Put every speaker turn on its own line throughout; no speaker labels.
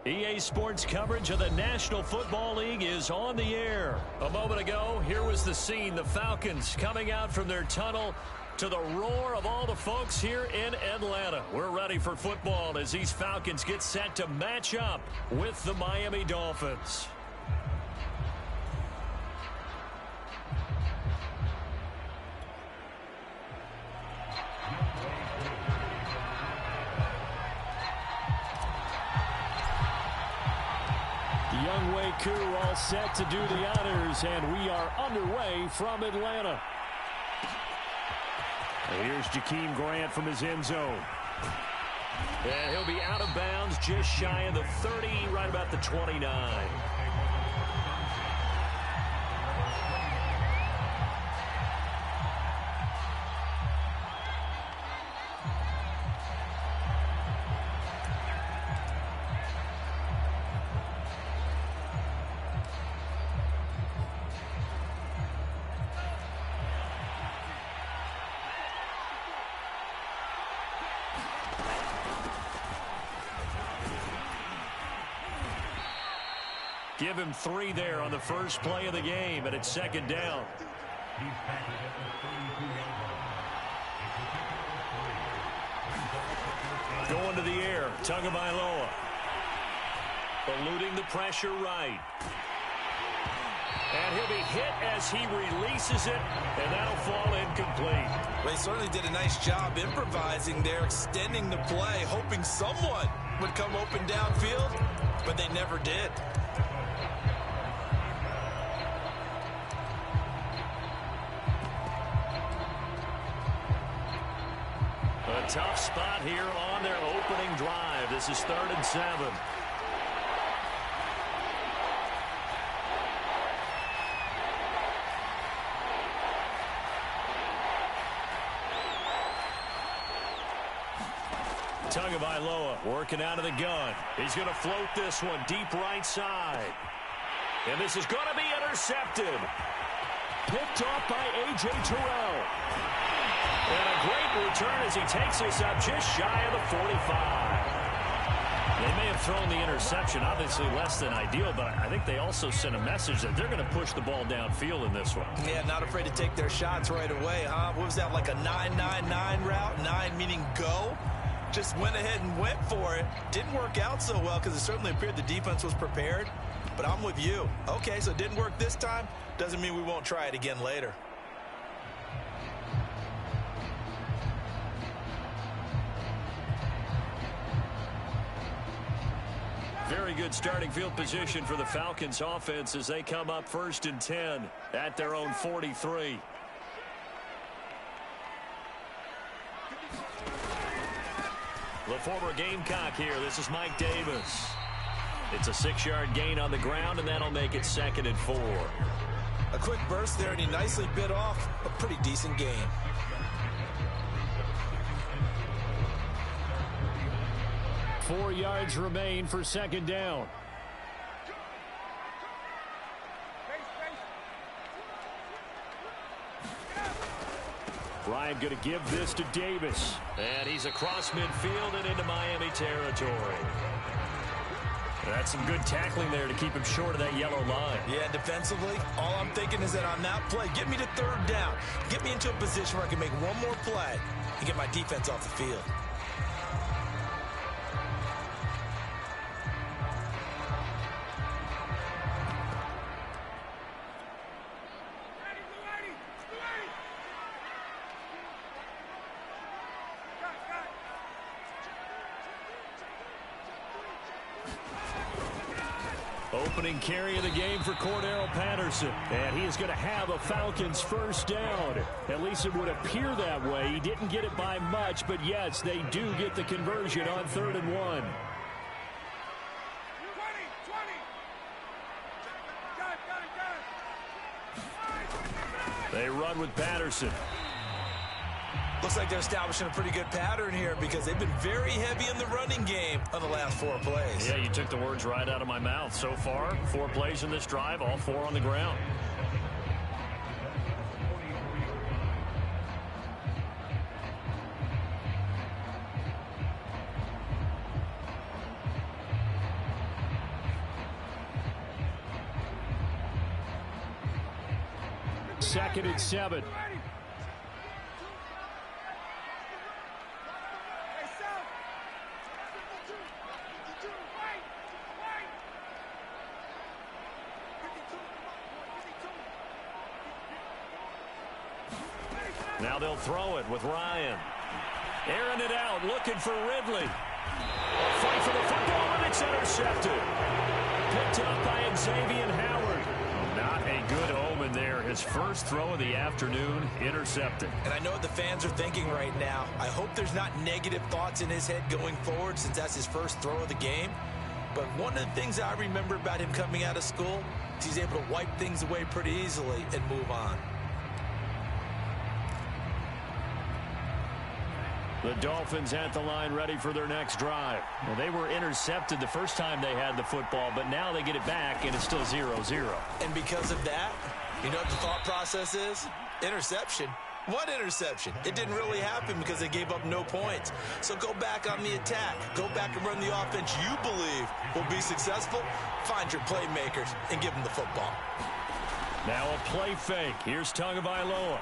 EA Sports coverage of the National Football League is on the air. A moment ago, here was the scene. The Falcons coming out from their tunnel to the roar of all the folks here in Atlanta. We're ready for football as these Falcons get set to match up with the Miami Dolphins. Young Wei Koo all set to do the honors, and we are underway from Atlanta. And here's Jakeem Grant from his end zone. And he'll be out of bounds just shy of the 30, right about the 29. Give him 3 there on the first play of the game, and it's second down. Going to the air, Tagovailoa. Eluding the pressure right. And he'll be hit as he releases it, and that'll fall incomplete.
Well, he certainly did a nice job improvising there, extending the play, hoping someone would come open downfield, but they never did.
A tough spot here on their opening drive. This is 3rd and 7. Tagovailoa working out of the gun. He's going to float this one deep right side. And this is going to be intercepted. Picked off by A.J. Terrell. And a great return as he takes this up just shy of the 45. They may have thrown the interception, obviously less than ideal, but I think they also sent a message that they're going to push the ball downfield in this one.
Yeah, not afraid to take their shots right away, huh? What was that, like a 9-9-9 route? 9 meaning go? Just went ahead and went for it. Didn't work out so well because it certainly appeared the defense was prepared. But I'm with you. Okay, so it didn't work this time. Doesn't mean we won't try it again later.
Very good starting field position for the Falcons offense as they come up 1st and 10 at their own 43. The former Gamecock here. This is Mike Davis. It's a 6-yard gain on the ground, and that'll make it 2nd and 4.
A quick burst there, and he nicely bit off a pretty decent gain.
Four yards remain for 2nd down. Bryant going to give this to Davis. And he's across midfield and into Miami territory. That's some good tackling there to keep him short of that yellow line.
Yeah, defensively, all I'm thinking is that on that play, get me to 3rd down. Get me into a position where I can make one more play and get my defense off the field.
Opening carry of the game for Cordero Patterson. And he is going to have a Falcons 1st down. At least it would appear that way. He didn't get it by much, but yes, they do get the conversion on 3rd and 1. They run with Patterson.
Looks like they're establishing a pretty good pattern here because they've been very heavy in the running game on the last 4 plays.
Yeah, you took the words right out of my mouth. So far, 4 plays in this drive, all 4 on the ground. 2nd and 7. Now they'll throw it with Ryan. Airing it out, looking for Ridley. Fight for the football, and it's intercepted. Picked up by Xavier Howard. Not a good omen there. His first throw of the afternoon, intercepted.
And I know what the fans are thinking right now. I hope there's not negative thoughts in his head going forward since that's his first throw of the game. But one of the things I remember about him coming out of school is he's able to wipe things away pretty easily and move on.
The Dolphins at the line ready for their next drive. Well, they were intercepted the first time they had the football, but now they get it back, and it's still 0-0.
And because of that, you know what the thought process is? Interception. What interception? It didn't really happen because they gave up no points. So go back on the attack. Go back and run the offense you believe will be successful. Find your playmakers and give them the football.
Now a play fake. Here's Tagovailoa.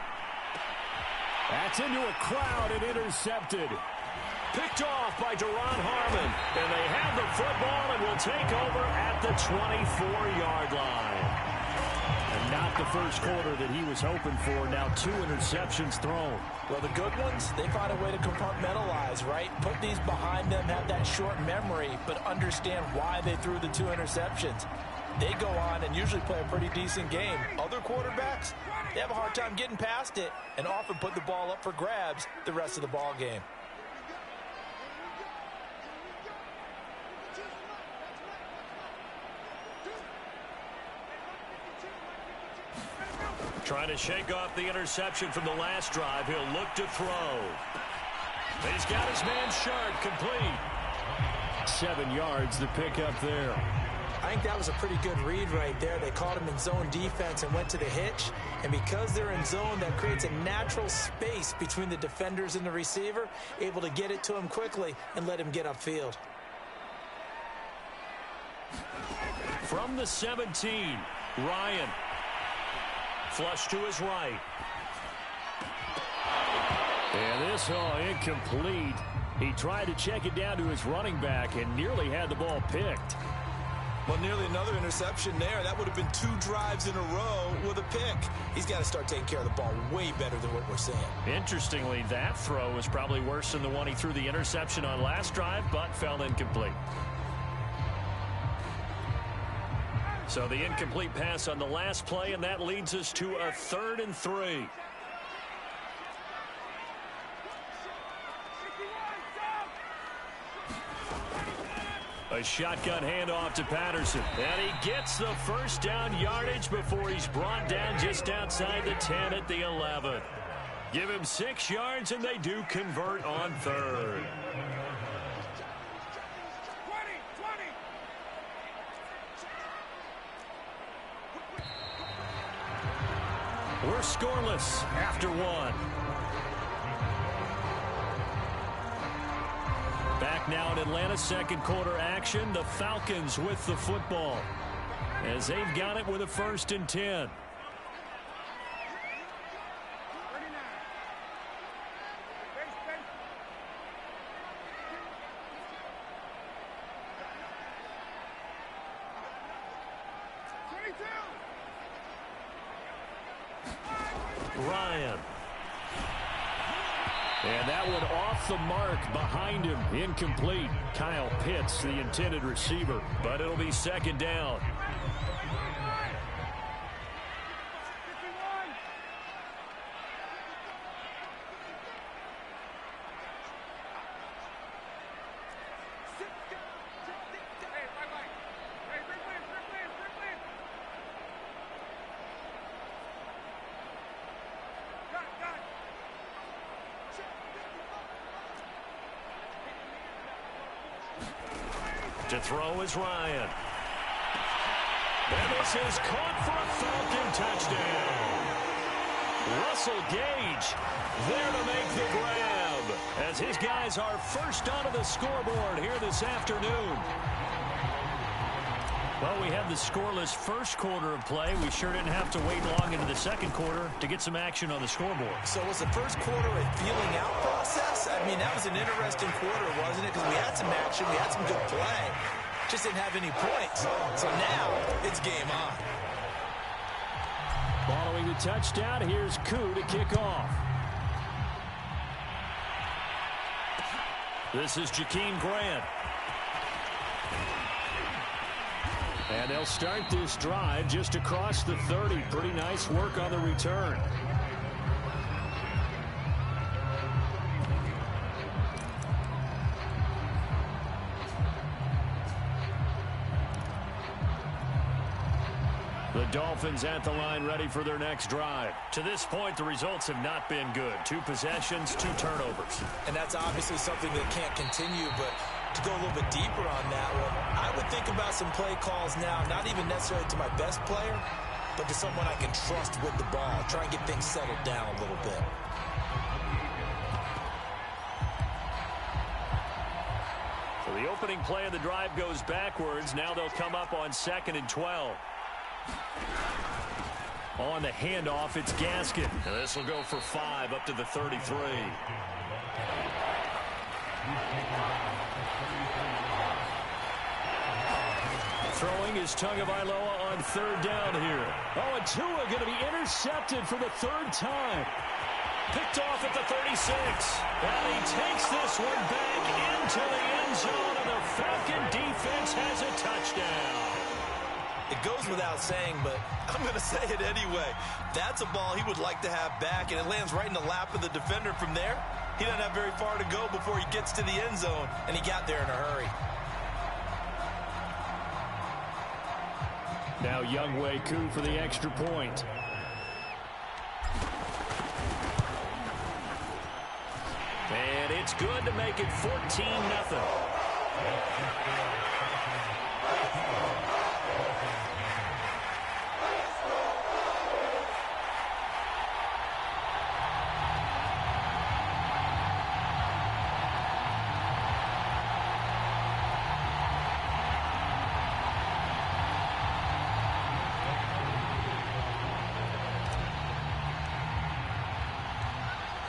That's into a crowd and intercepted. Picked off by Duron Harmon. And they have the football and will take over at the 24-yard line. And not the first quarter that he was hoping for. Now 2 interceptions thrown.
Well, the good ones, they find a way to compartmentalize, right? Put these behind them, have that short memory, but understand why they threw the 2 interceptions. They go on and usually play a pretty decent game. Other quarterbacks, they have a hard time getting past it and often put the ball up for grabs the rest of the ball game.
Trying to shake off the interception from the last drive. He'll look to throw. He's got his man Sharp complete. 7 yards to pick up there.
I think that was a pretty good read right there. They caught him in zone defense and went to the hitch. And because they're in zone, that creates a natural space between the defenders and the receiver, able to get it to him quickly and let him get upfield.
From the 17, Ryan. Flush to his right. And this incomplete. He tried to check it down to his running back and nearly had the ball picked.
Well, nearly another interception there. That would have been 2 drives in a row with a pick. He's got to start taking care of the ball way better than what we're seeing.
Interestingly, that throw was probably worse than the one he threw the interception on last drive, but fell incomplete. So the incomplete pass on the last play, and that leads us to a 3rd and 3. A shotgun handoff to Patterson. And he gets the first down yardage before he's brought down just outside the 10 at the 11. Give him 6 yards, and they do convert on 3rd. We're scoreless after 1. Back now in Atlanta, second quarter action. The Falcons with the football as they've got it with a 1st and 10. Ryan. And that one off the mark behind him. Incomplete. Kyle Pitts, the intended receiver. But it'll be 2nd down. To throw is Ryan. And this is caught for a Falcon touchdown. Russell Gage there to make the grab as his guys are first onto the scoreboard here this afternoon. Well, we had the scoreless first quarter of play. We sure didn't have to wait long into the second quarter to get some action on the scoreboard.
So was the first quarter a feeling out process? I mean, that was an interesting quarter, wasn't it? Because we had some action, we had some good play. Just didn't have any points. So now it's game on.
Following the touchdown, here's Koo to kick off. This is Jakeem Grant. And they'll start this drive just across the 30. Pretty nice work on the return. The Dolphins at the line ready for their next drive. To this point, the results have not been good. 2 possessions, 2 turnovers.
And that's obviously something that can't continue, but to go a little bit deeper on that one, I would think about some play calls now, not even necessarily to my best player, but to someone I can trust with the ball. Try and get things settled down a little bit.
So the opening play of the drive goes backwards. Now they'll come up on 2nd and 12. On the handoff, it's Gaskin. And this will go for 5 up to the 33. Throwing is Tagovailoa on 3rd down here. Oh, and Tua going to be intercepted for the 3rd time. Picked off at the 36. And he takes this one back into the end zone, and the Falcon defense has a touchdown.
It goes without saying, but I'm going to say it anyway. That's a ball he would like to have back, and it lands right in the lap of the defender from there. He doesn't have very far to go before he gets to the end zone, and he got there in a hurry.
Now Younghoe Koo for the extra point. And it's good to make it 14-0.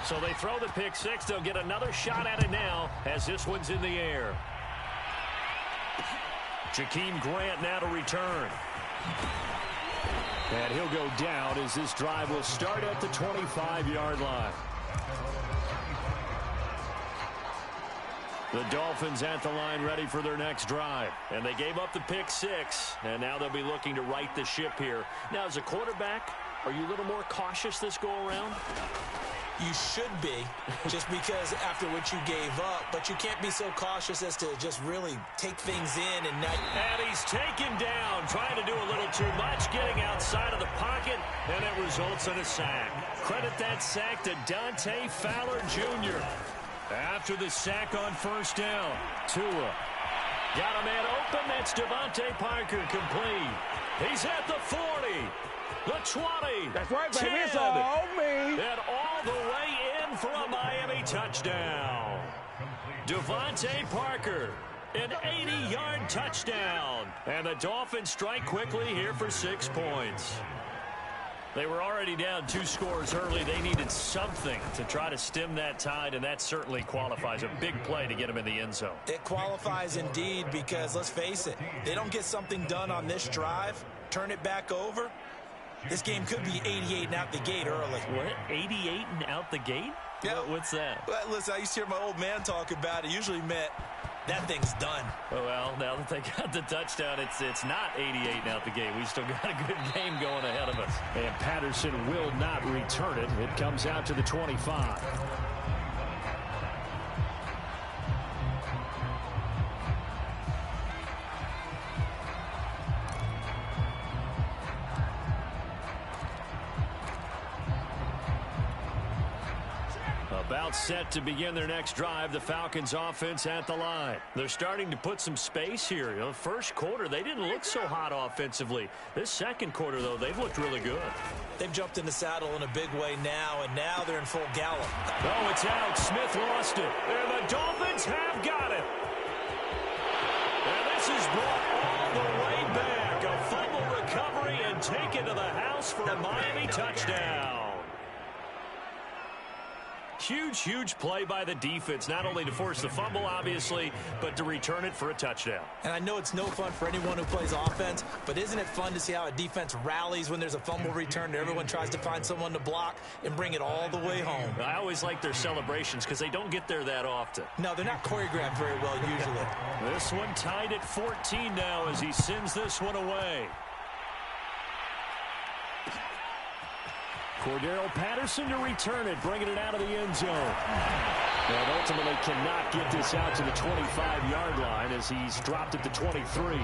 So they throw the pick 6. They'll get another shot at it now as this one's in the air. Jakeem Grant now to return. And he'll go down as this drive will start at the 25-yard line. The Dolphins at the line ready for their next drive. And they gave up the pick 6, and now they'll be looking to right the ship here. Now, as a quarterback, are you a little more cautious this go-around?
You should be, just because after what you gave up, but you can't be so cautious as to just really take things in and not.
And he's taken down, trying to do a little too much, getting outside of the pocket, and it results in a sack. Credit that sack to Dante Fowler Jr. After the sack on 1st down, Tua got a man open. That's Devontae Parker complete. He's at the 40. The 20.
That's right, baby.
10,
it's all me.
and all the way in for a Miami touchdown. Devontae Parker, an 80-yard touchdown. And the Dolphins strike quickly here for 6 points. They were already down 2 scores early. They needed something to try to stem that tide, and that certainly qualifies. A big play to get them in the end zone.
It qualifies indeed because, let's face it, they don't get something done on this drive, turn it back over. This game could be 88 and out the gate early.
What? 88 and out the gate?
Yeah.
What's that?
Well, listen, I used to hear my old man talk about it. Usually meant that thing's done.
Oh, well, now that they got the touchdown, it's not 88 and out the gate. We still got a good game going ahead of us. And Patterson will not return it. It comes out to the 25. About set to begin their next drive. The Falcons offense at the line. They're starting to put some space here. You know, first quarter, they didn't look so hot offensively. This second quarter, though, they've looked really good.
They've jumped in the saddle in a big way now, and now they're in full gallop.
Oh, it's out. Smith lost it. And the Dolphins have got it. And this is brought all the way back. and taken to the house for a Miami touchdown. Huge play by the defense, not only to force the fumble, obviously, but to return it for a touchdown.
And I know it's no fun for anyone who plays offense, but isn't it fun to see how a defense rallies when there's a fumble return and everyone tries to find someone to block and bring it all the way home?
I always like their celebrations because they don't get there that often.
No, they're not choreographed very well usually.
This one tied at 14 now as he sends this one away. Cordero Patterson to return it, bringing it out of the end zone. And ultimately cannot get this out to the 25-yard line as he's dropped at the 23.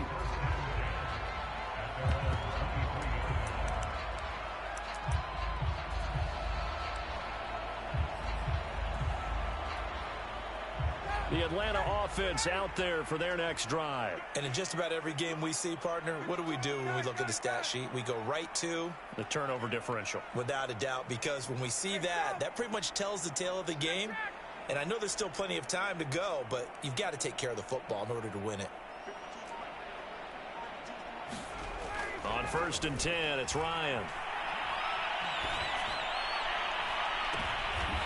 The Atlanta offense out there for their next drive.
And in just about every game we see, partner, what do we do when we look at the stat sheet? We go right to
the turnover differential.
Without a doubt, because when we see that, that pretty much tells the tale of the game. And I know there's still plenty of time to go, but you've got to take care of the football in order to win it.
On 1st and 10, it's Ryan.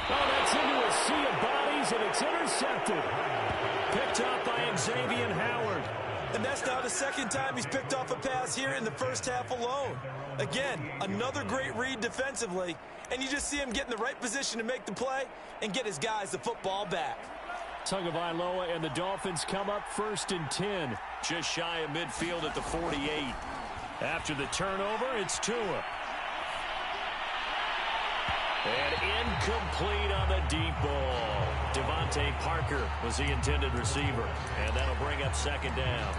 Oh, that's into a sea of bodies, and it's intercepted. Picked up by Xavier Howard.
And that's now the second time he's picked off a pass here in the first half alone. Again, another great read defensively, and you just see him get in the right position to make the play and get his guys the football back.
Tagovailoa and the Dolphins come up 1st and 10, just shy of midfield at the 48. After the turnover, it's Tua. And incomplete on the deep ball. Devontae Parker was the intended receiver. And that'll bring up 2nd down.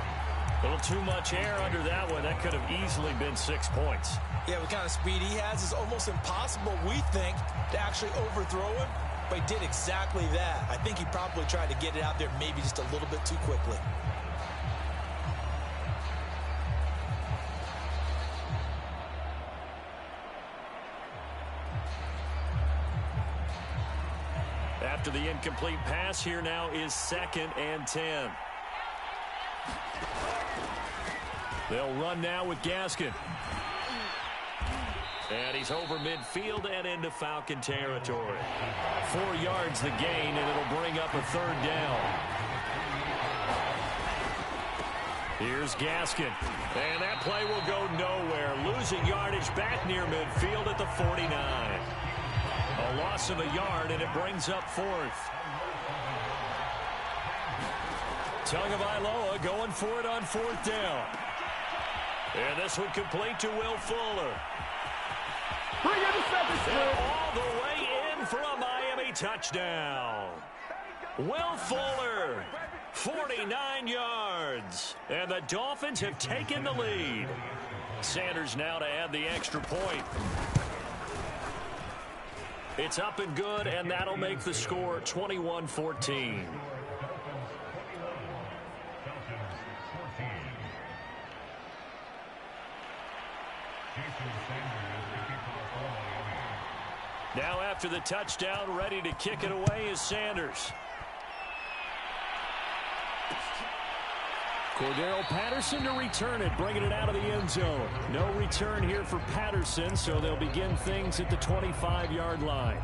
A little too much air under that one. That could have easily been 6 points.
Yeah, what kind of speed he has is almost impossible, we think, to actually overthrow him. But he did exactly that. I think he probably tried to get it out there maybe just a little bit too quickly.
After the incomplete pass, here now is 2nd and 10. They'll run now with Gaskin. And he's over midfield and into Falcon territory. 4 yards the gain, and it'll bring up a 3rd down. Here's Gaskin. And that play will go nowhere. Losing yardage back near midfield at the 49. A loss of a yard, and it brings up 4th. Tagovailoa going for it on 4th down. And this one complete to Will Fuller. And all the way in for a Miami touchdown. Will Fuller, 49 yards. And the Dolphins have taken the lead. Sanders now to add the extra point. It's up and good, and that'll make the score 21-14. Now after the touchdown, ready to kick it away is Sanders. Cordero Patterson to return it, bringing it out of the end zone. No return here for Patterson, so they'll begin things at the 25-yard line.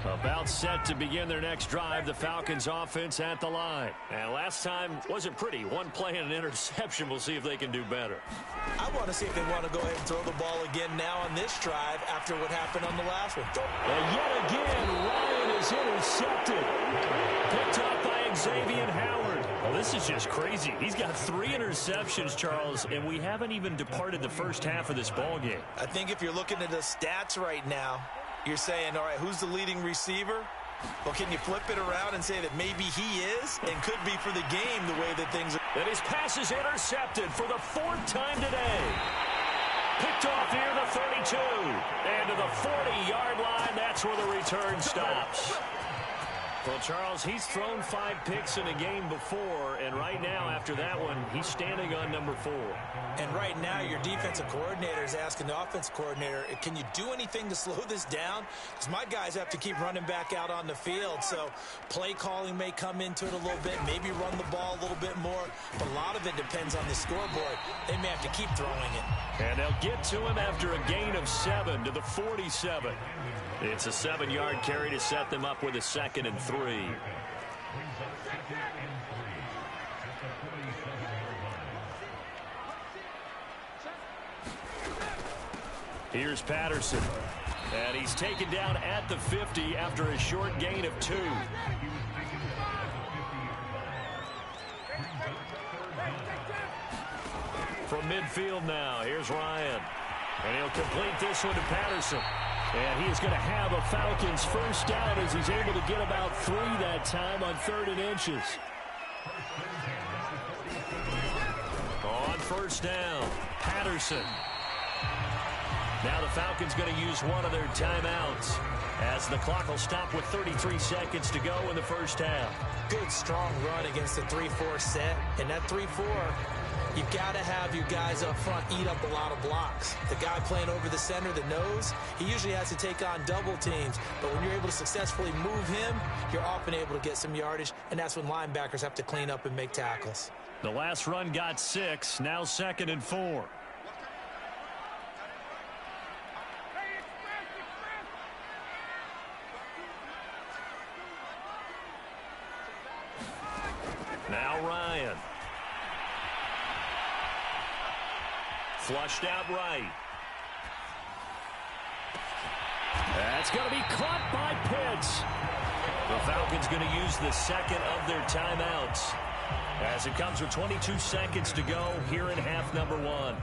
About set to begin their next drive, the Falcons offense at the line. And last time wasn't pretty. One play and an interception. We'll see if they can do better.
I want to see if they want to go ahead and throw the ball again now on this drive after what happened on the last one.
And yet again, Ryan is intercepted. Picked up by Xavier Howard. Well, this is just crazy. He's got 3 interceptions, Charles, and we haven't even departed the first half of this ball game.
I think if you're looking at the stats right now, you're saying, all right, who's the leading receiver? Well, can you flip it around and say that maybe he is and could be for the game the way that things are?
And his pass is intercepted for the 4th time today. Picked off near the 32. And to the 40-yard line, that's where the return stops. Well, Charles, he's thrown 5 picks in a game before, and right now, after that one, he's standing on number 4.
And right now, your defensive coordinator is asking the offensive coordinator, can you do anything to slow this down? Because my guys have to keep running back out on the field, so play calling may come into it a little bit, maybe run the ball a little bit more, but a lot of it depends on the scoreboard. They may have to keep throwing it.
And they'll get to him after a gain of 7 to the 47. It's a 7-yard carry to set them up with a 2nd and 3. Here's Patterson. And he's taken down at the 50 after a short gain of 2. From midfield now, here's Ryan. And he'll complete this one to Patterson. And he is going to have a Falcons first down as he's able to get about 3 that time on 3rd and inches. On first down, Patterson. Now the Falcons going to use one of their timeouts as the clock will stop with 33 seconds to go in the first half.
Good, strong run against the 3-4 set. And that 3-4, you've got to have your guys up front eat up a lot of blocks. The guy playing over the center, the nose, he usually has to take on double teams. But when you're able to successfully move him, you're often able to get some yardage, and that's when linebackers have to clean up and make tackles.
The last run got 6, now 2nd and 4. Now Ryan. Flushed out right. That's going to be caught by Pitts. The Falcons going to use the 2nd of their timeouts as it comes with 22 seconds to go here in half number 1.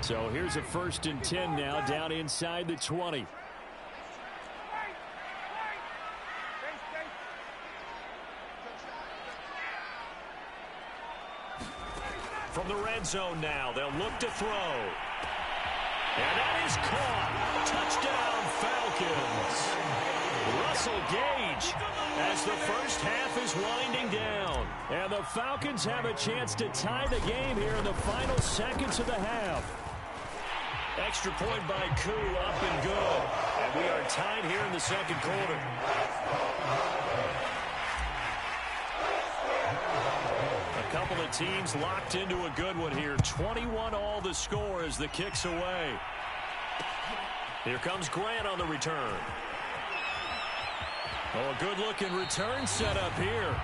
So here's a 1st and 10 now down inside the 20. From the red zone now, they'll look to throw. And that is caught. Touchdown, Falcons. Russell Gage as the first half is winding down. And the Falcons have a chance to tie the game here in the final seconds of the half. Extra point by Koo, up and good. And we are tied here in the 2nd quarter. A couple of teams locked into a good one here. 21 all the score as the kick's away. Here comes Grant on the return. Oh, a good-looking return set up here.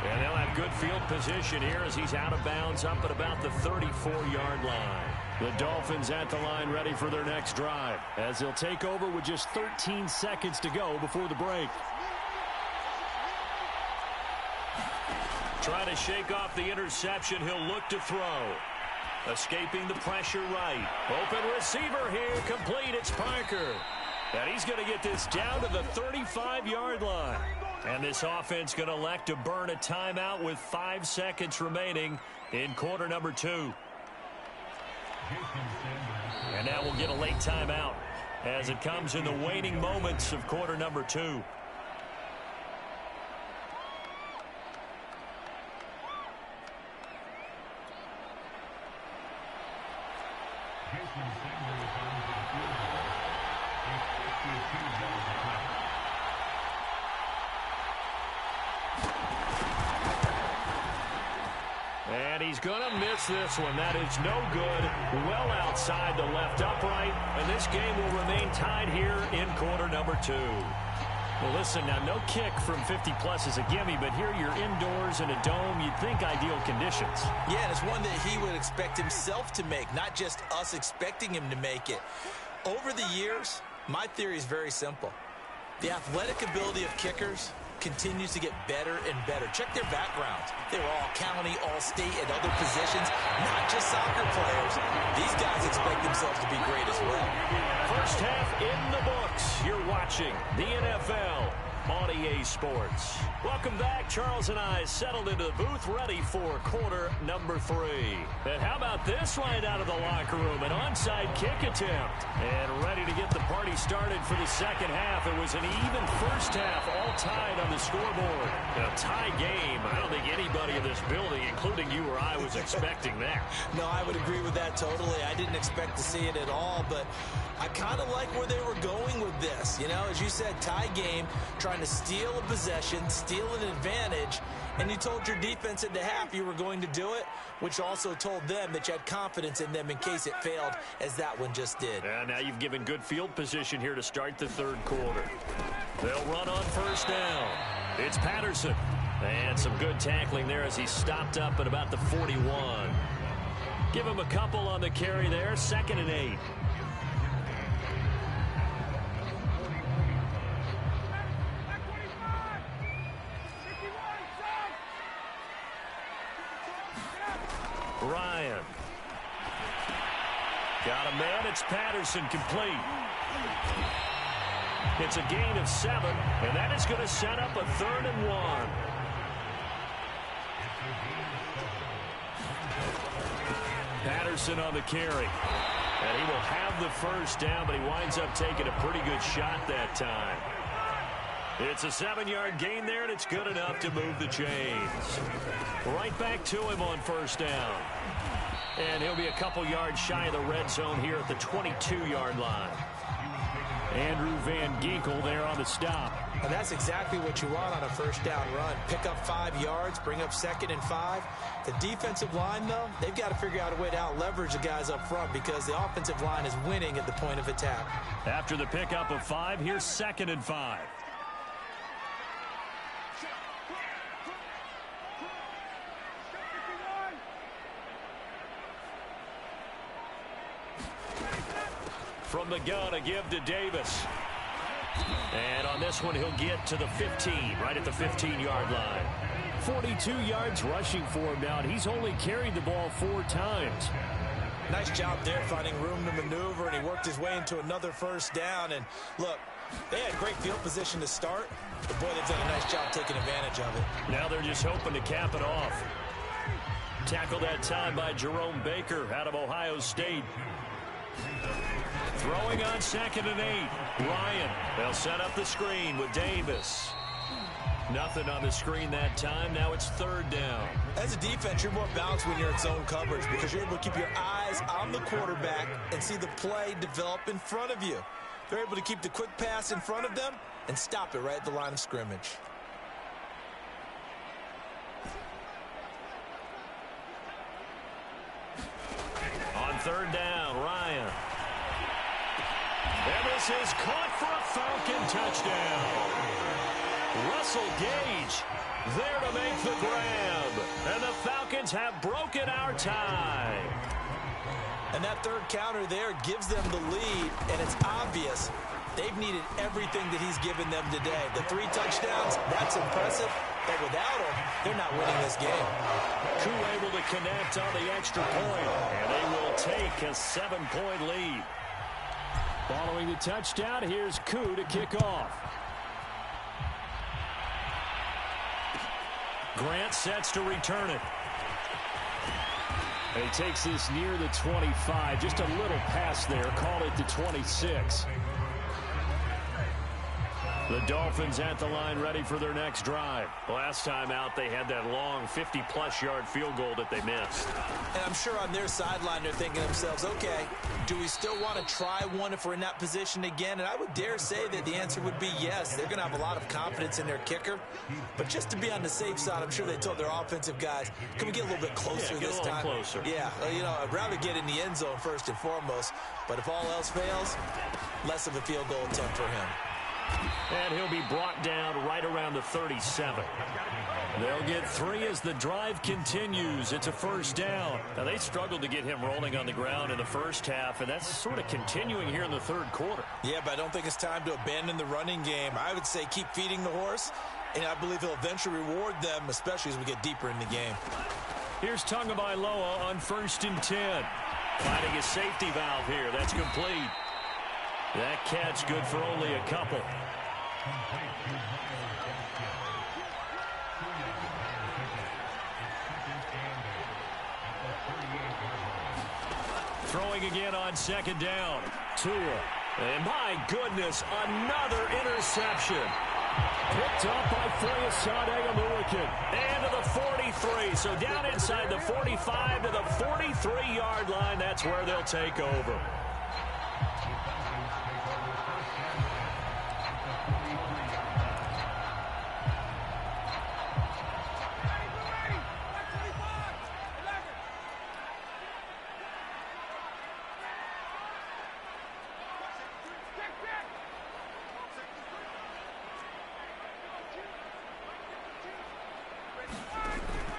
And they'll have good field position here as he's out of bounds up at about the 34-yard line. The Dolphins at the line ready for their next drive as they'll take over with just 13 seconds to go before the break. Trying to shake off the interception. He'll look to throw. Escaping the pressure right. Open receiver here. Complete. It's Parker. And he's going to get this down to the 35-yard line. And this offense going to elect to burn a timeout with 5 seconds remaining in quarter number 2. And now we'll get a late timeout as it comes in the waning moments of quarter number 2. And he's going to miss this one. That is no good. Well outside the left upright. And this game will remain tied here in quarter number 2. Well, listen, now no kick from 50-plus is a gimme, but here you're indoors in a dome. You'd think ideal conditions.
Yeah, and it's one that he would expect himself to make, not just us expecting him to make it. Over the years, my theory is very simple. The athletic ability of kickers continues to get better and better. Check their backgrounds. They were all county, all state, and other positions, not just soccer players. These guys expect themselves to be great as well.
First half in the books. You're watching the NFL on EA Sports. Welcome back. Charles and I settled into the booth, ready for quarter number 3. And how about this right out of the locker room? An onside kick attempt. And ready to get the party started for the second half. It was an even first half, all tied on the scoreboard. A tie game. I don't think anybody in this building, including you or I, was expecting that.
No, I would agree with that totally. I didn't expect to see it at all, but I kind of like where they were going with this. You know, as you said, tie game, trying to steal a possession, steal an advantage, and you told your defense at the half you were going to do it, which also told them that you had confidence in them in case it failed, as that one just did.
And now you've given good field position here to start the third quarter. They'll run on first down. It's Patterson. And some good tackling there as he stopped up at about the 41. Give him a couple on the carry there. 2nd and 8. Ryan. Got a man. It's Patterson, complete. It's a gain of 7, and that is going to set up a 3rd and 1. Patterson on the carry. And he will have the first down, but he winds up taking a pretty good shot that time. It's a 7-yard gain there, and it's good enough to move the chains. Right back to him on first down. And he'll be a couple yards shy of the red zone here at the 22-yard line. Andrew Van Ginkel there on the stop.
And that's exactly what you want on a first down run. Pick up 5 yards, bring up 2nd and 5. The defensive line, though, they've got to figure out a way to out-leverage the guys up front because the offensive line is winning at the point of attack.
After the pickup of 5, here's 2nd and 5. From the gun, a give to Davis. And on this one, he'll get to the 15, right at the 15-yard line. 42 yards rushing for him now, and he's only carried the ball 4 times.
Nice job there finding room to maneuver, and he worked his way into another first down. And look, they had great field position to start, but boy, they've done a nice job taking advantage of it.
Now they're just hoping to cap it off. Tackled that time by Jerome Baker out of Ohio State. Throwing on 2nd and 8. Ryan. They'll set up the screen with Davis. Nothing on the screen that time. Now it's 3rd down.
As a defense, you're more balanced when you're in zone coverage because you're able to keep your eyes on the quarterback and see the play develop in front of you. They're able to keep the quick pass in front of them and stop it right at the line of scrimmage.
On 3rd down, Ryan. And this is caught for a Falcon touchdown. Russell Gage there to make the grab. And the Falcons have broken our tie.
And that 3rd counter there gives them the lead, and it's obvious they've needed everything that he's given them today. The 3 touchdowns, that's impressive, but without him, they're not winning this game.
Koo able to connect on the extra point, and they will take a 7-point lead. Following the touchdown, here's Koo to kick off. Grant sets to return it. And he takes this near the 25. Just a little pass there. Call it the 26. The Dolphins at the line ready for their next drive. Last time out, they had that long 50-plus yard field goal that they missed.
And I'm sure on their sideline they're thinking to themselves, okay, do we still want to try one if we're in that position again? And I would dare say that the answer would be yes. They're going to have a lot of confidence in their kicker. But just to be on the safe side, I'm sure they told their offensive guys, can we get a little bit closer this time?
Closer.
Yeah, you know, I'd rather get in the end zone first and foremost. But if all else fails, less of a field goal attempt for him.
And he'll be brought down right around the 37. They'll get 3 as the drive continues. It's a first down. Now, they struggled to get him rolling on the ground in the first half, and that's sort of continuing here in the 3rd quarter.
Yeah, but I don't think it's time to abandon the running game. I would say keep feeding the horse And I believe he'll eventually reward them, especially as we get deeper in the game.
Here's Tagovailoa on 1st and 10. Finding a safety valve here. That's complete. That catch good for only a couple. Throwing again on 2nd down. Tua. And my goodness, another interception. Picked up by Foyesade. And to the 43. So down inside the 45 to the 43-yard line. That's where they'll take over.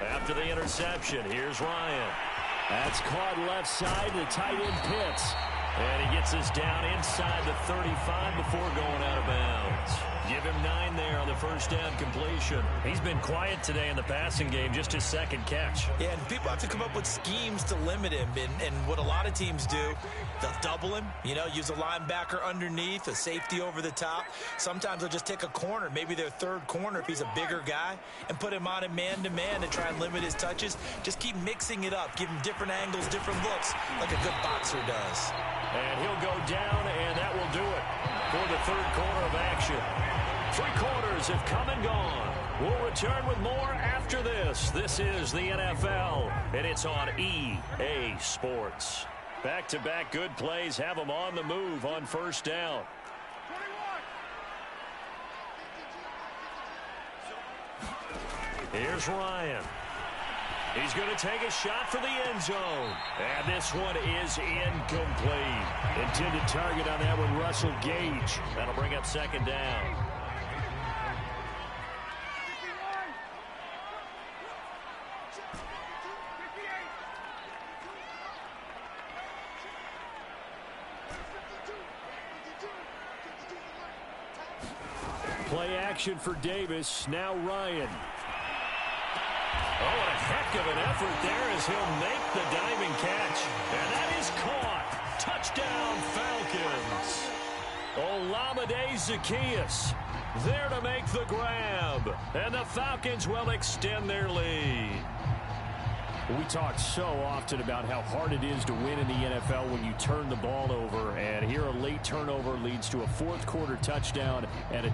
After the interception, here's Ryan. That's caught left side. The tight end Pitts. And he gets us down inside the 35 before going out of bounds. Give him 9 there on the 1st down completion. He's been quiet today in the passing game, just his 2nd catch.
Yeah, and people have to come up with schemes to limit him. And what a lot of teams do, they'll double him, use a linebacker underneath, a safety over the top. Sometimes they'll just take a corner, maybe their 3rd corner if he's a bigger guy, and put him on a man-to-man and try and limit his touches. Just keep mixing it up. Give him different angles, different looks, like a good boxer does.
And he'll go down, and that will do it for the 3rd quarter of action. 3 quarters have come and gone. We'll return with more after this. This is the NFL, and it's on EA Sports. Back-to-back good plays have them on the move on 1st down. Here's Ryan. He's going to take a shot for the end zone. And this one is incomplete. Intended target on that one, Russell Gage. That'll bring up 2nd down. Play action for Davis. Now Ryan. Oh, what a heck of an effort there as he'll make the diving catch. And that is caught. Touchdown, Falcons. Olamide Zaccheaus there to make the grab. And the Falcons will extend their lead. We talk so often about how hard it is to win in the NFL when you turn the ball over. And here a late turnover leads to a 4th quarter touchdown and a